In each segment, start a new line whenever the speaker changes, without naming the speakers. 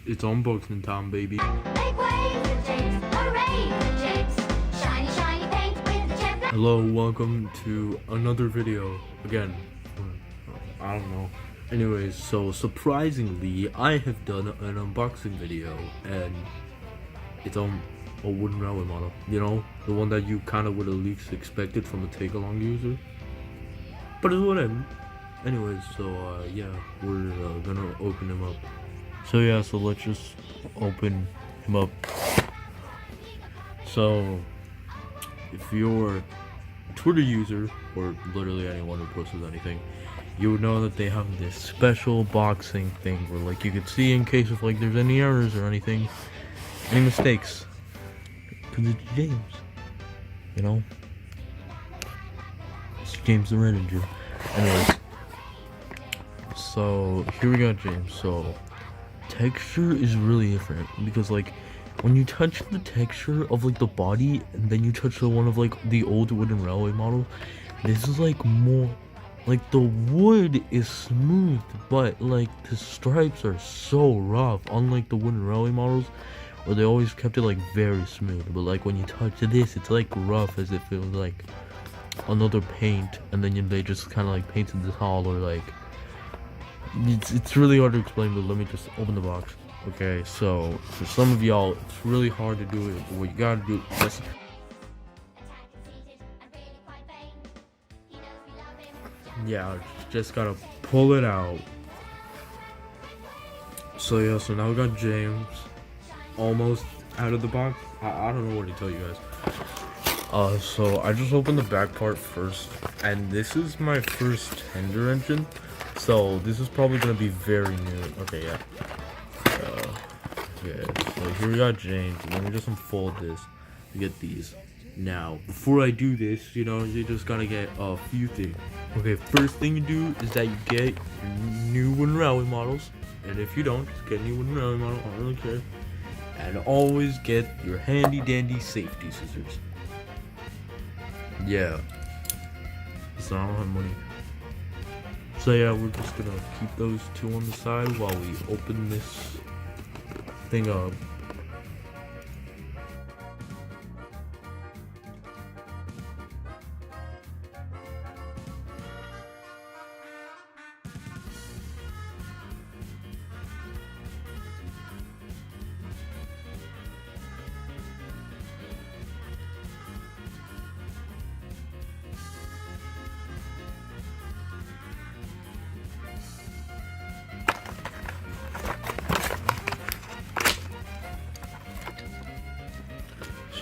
It's unboxing time, baby.
Make way for James, hooray for James. Shiny, shiny paint with the champion.
Hello, welcome to another video. Again, I don't know. Anyways, so surprisingly, I have done an unboxing video, and it's on a wooden railway model. You know, the one that you kind of would at least expected from a take-along user. But it's whatever. Anyways, so yeah, we're gonna open him up. So yeah, so let's just open him up. So if you're a Twitter user, or literally anyone who posts anything, you would know that they have this special boxing thing where like you could see in case of like there's any errors or anything, any mistakes. Cause it's James, you know? It's James the Ranger. Anyways, so here we got James. So texture is really different because like when you touch the texture of like the body and then you touch the one of like the old wooden railway model, this is like more like the wood is smooth, but like the stripes are so rough, unlike the wooden railway models where they always kept it like very smooth. But like when you touch this, it's like rough as if it was like another paint, and then they just kind of like painted this all, or like it's really hard to explain, but let me just open the box. Okay, so for some of y'all it's really hard to do it, but what you gotta do is just gotta pull it out. So yeah, so now we got James almost out of the box. I don't know what to tell you guys. So I just opened the back part first, and this is my first tender engine, so this is probably gonna be very new. Okay, yeah. Okay, so here we got James. Let me just unfold this to get these. Now, before I do this, you know, you just gotta get a few things. Okay, first thing you do is that you get your new wooden railway models, and if you don't, just get a new wooden railway model. I don't really care. And always get your handy dandy safety scissors. Yeah. So I don't have money. So yeah, we're just gonna keep those two on the side while we open this thing up.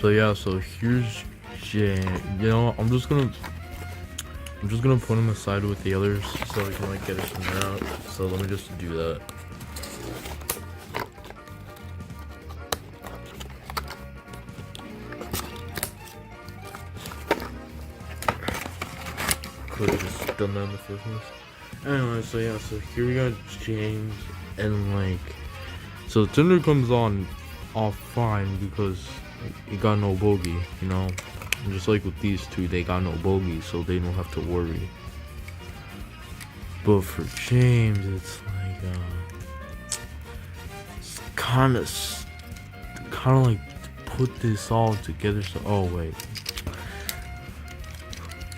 So yeah, so here's Jane. You know, I'm just gonna put him aside with the others so we can like get it from there out. So let me just do that. Could have just done that in the first place. Anyway, so yeah, so here we got James, and like, so Tinder comes on off fine because it got no bogey, you know. And just like with these two, they got no bogey, so they don't have to worry. But for James, it's like it's kind of like to put this all together. So oh wait.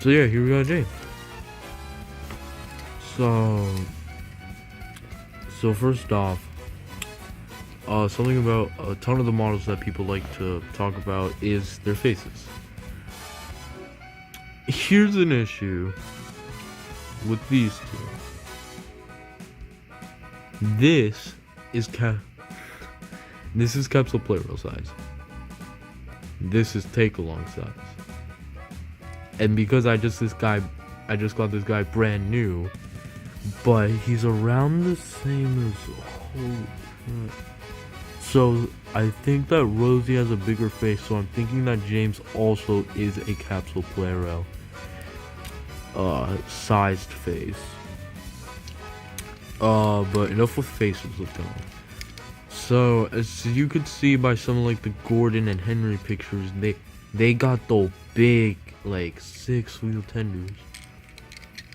So yeah, here we got James. So first off, something about a ton of the models that people like to talk about is their faces. Here's an issue with these two. This is capsule player size. This is take-along size. And because I just got this guy brand new, but he's around the same as so I think that Rosie has a bigger face, so I'm thinking that James also is a capsule player sized face. But enough with faces, let's go. So as you could see by some of like the Gordon and Henry pictures, they got the big like 6-wheel tenders.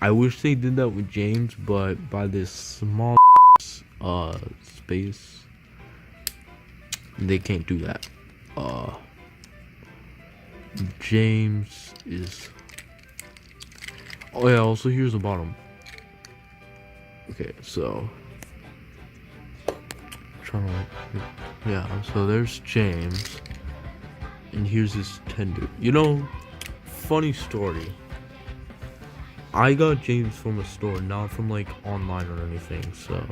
I wish they did that with James, but by this small space They can't do that. James is. Oh yeah. Also, here's the bottom. Okay, so. Trying to. Yeah. So there's James, and here's his tender. You know, funny story. I got James from a store, not from like online or anything. So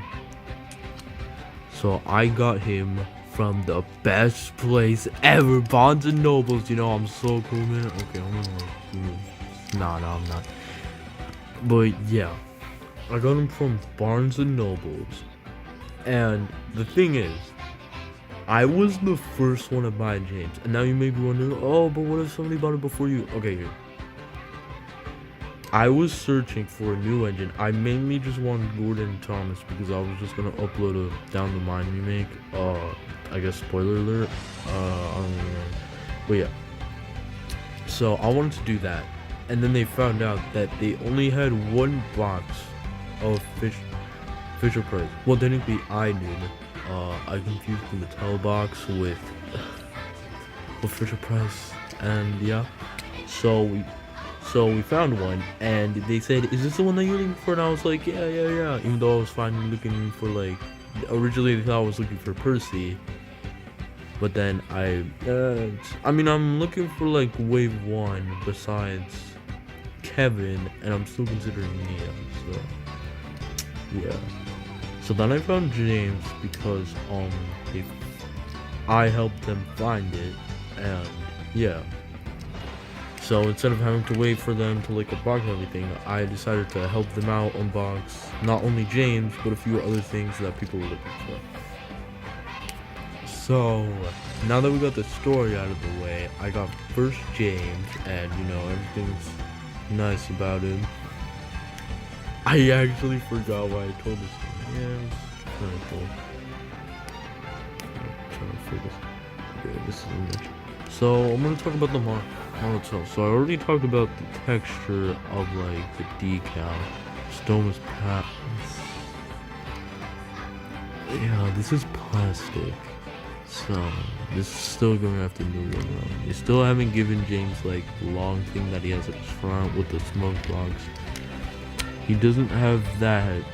I got him from the best place ever, Barnes and Nobles. You know, I'm so cool, man. Okay, I'm gonna like, nah, I'm not. But yeah, I got him from Barnes and Nobles. And the thing is, I was the first one to buy James. And now you may be wondering, oh, but what if somebody bought it before you? Okay, here. I was searching for a new engine. I mainly just wanted Gordon and Thomas because I was just gonna upload a Down the Mine remake. I guess spoiler alert. I don't even know. But yeah. So I wanted to do that, and then they found out that they only had one box of Fisher Price. Well, technically I did. I confused the Mattel box with Fisher Price, and yeah. So we found one, and they said, "Is this the one that you're looking for?" And I was like, "Yeah." Even though I was finally looking for like, originally they thought I was looking for Percy, but then I'm looking for like wave 1 besides Kevin, and I'm still considering Nia. So yeah. So then I found James because I helped them find it, and yeah. So instead of having to wait for them to like unbox everything, I decided to help them out unbox not only James, but a few other things that people were looking for. So now that we got the story out of the way, I got first James, and you know, everything's nice about him. I actually forgot why I told this one. Yeah, it was kind of cool. I'm trying to focus. Okay, this is image. So I'm gonna talk about the model itself. So I already talked about the texture of like the decal. Stone is yeah, this is plastic. So this is still gonna have to move around. They still haven't given James like the long thing that he has at his front with the smoke box. He doesn't have that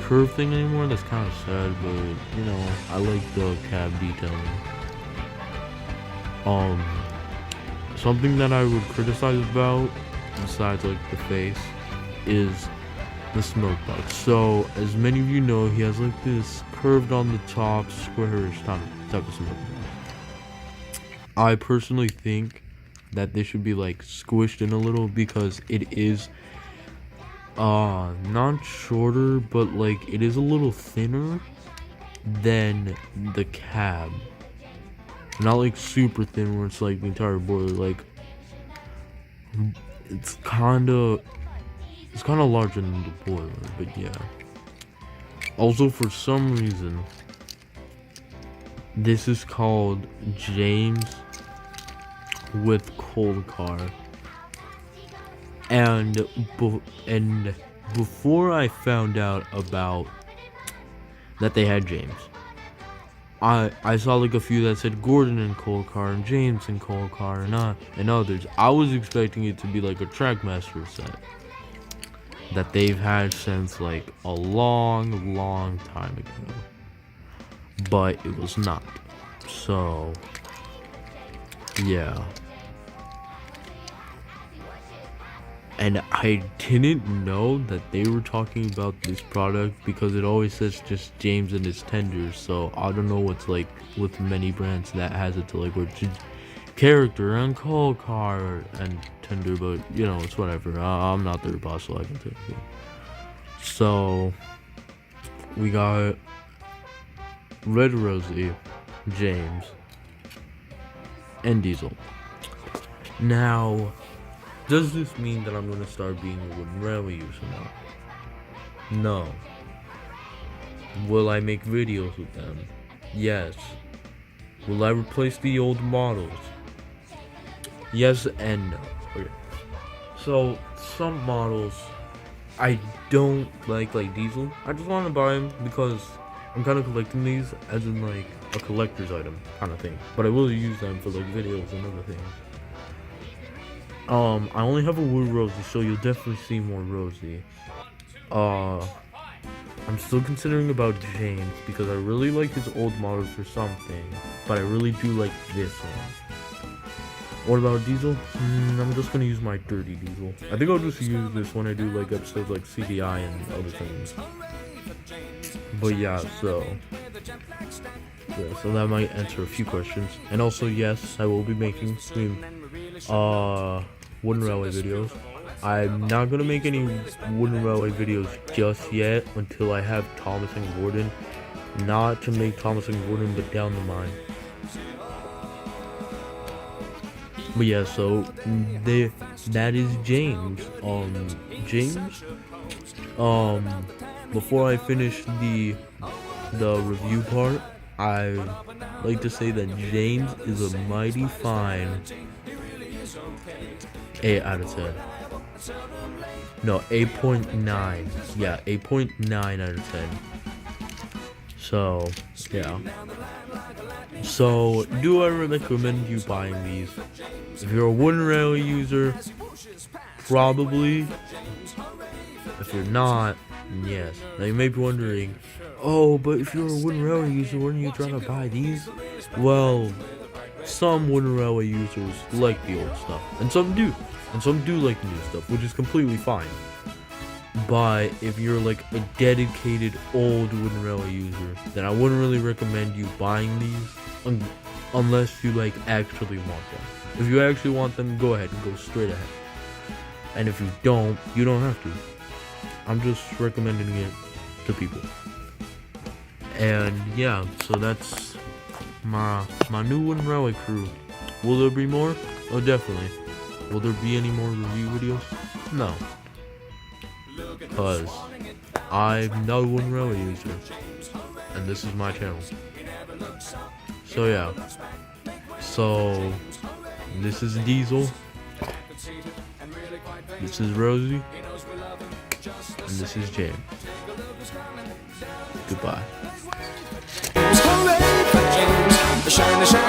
curve thing anymore. That's kind of sad, but you know, I like the cab detailing. Something that I would criticize about, besides like the face, is the smoke box. So, as many of you know, he has like this curved on the top, squarish type of smoke box. I personally think that they should be like squished in a little because it is not shorter, but like it is a little thinner than the cab. Not like super thin where it's like the entire boiler, like it's kinda larger than the boiler, but yeah. Also, for some reason, this is called James with coal car. And before I found out about that they had James, I saw like a few that said Gordon and coal car and James and coal car and others. I was expecting it to be like a Trackmaster set that they've had since like a long time ago, but it was not. So yeah. And I didn't know that they were talking about this product because it always says just James and his tenders. So I don't know what's like with many brands that has it to like where character and coal car and tender, but you know, it's whatever. I'm not their boss, so I can take it. So we got Red Rosie, James, and Diesel. Now, does this mean that I'm going to start being a wooden railway user now? No. Will I make videos with them? Yes. Will I replace the old models? Yes and no. Okay. So, some models I don't like Diesel. I just want to buy him because I'm kind of collecting these as in like a collector's item kind of thing, but I will use them for like videos and other things. I only have a wood Rosie, so you'll definitely see more Rosie. I'm still considering about James because I really like his old models for something, but I really do like this one. What about Diesel? I'm just gonna use my dirty Diesel. I think I'll just use this when I do like episodes like CDI and other things. But yeah, so that might answer a few questions. And also, yes, I will be making wooden railway videos. I'm not gonna make any wooden railway videos just yet until I have Thomas and Gordon. Not to make Thomas and Gordon, but down the line. But yeah, so that is James. James. Before I finish the review part, I like to say that James is a mighty fine 8 out of 10. No, 8.9. Yeah, 8.9 out of 10. So, yeah. So, do I recommend you buying these? If you're a wooden railway user, probably. If you're not, yes. Now you may be wondering, oh, but if you're a wooden railway user, wouldn't you try to buy these? Well, some wooden railway users like the old stuff, and some do. And some do like the new stuff, which is completely fine. But if you're like a dedicated old wooden railway user, then I wouldn't really recommend you buying these unless you like actually want them. If you actually want them, go ahead and go straight ahead. And if you don't have to. I'm just recommending it to people. And yeah, so that's my new wooden railway crew. Will there be more? Oh, definitely. Will there be any more review videos? No. Because I'm not a wooden railway user. And this is my channel. So yeah. So this is Diesel. This is Rosie. And this is James. Goodbye.
Hooray for James, the shiny, shiny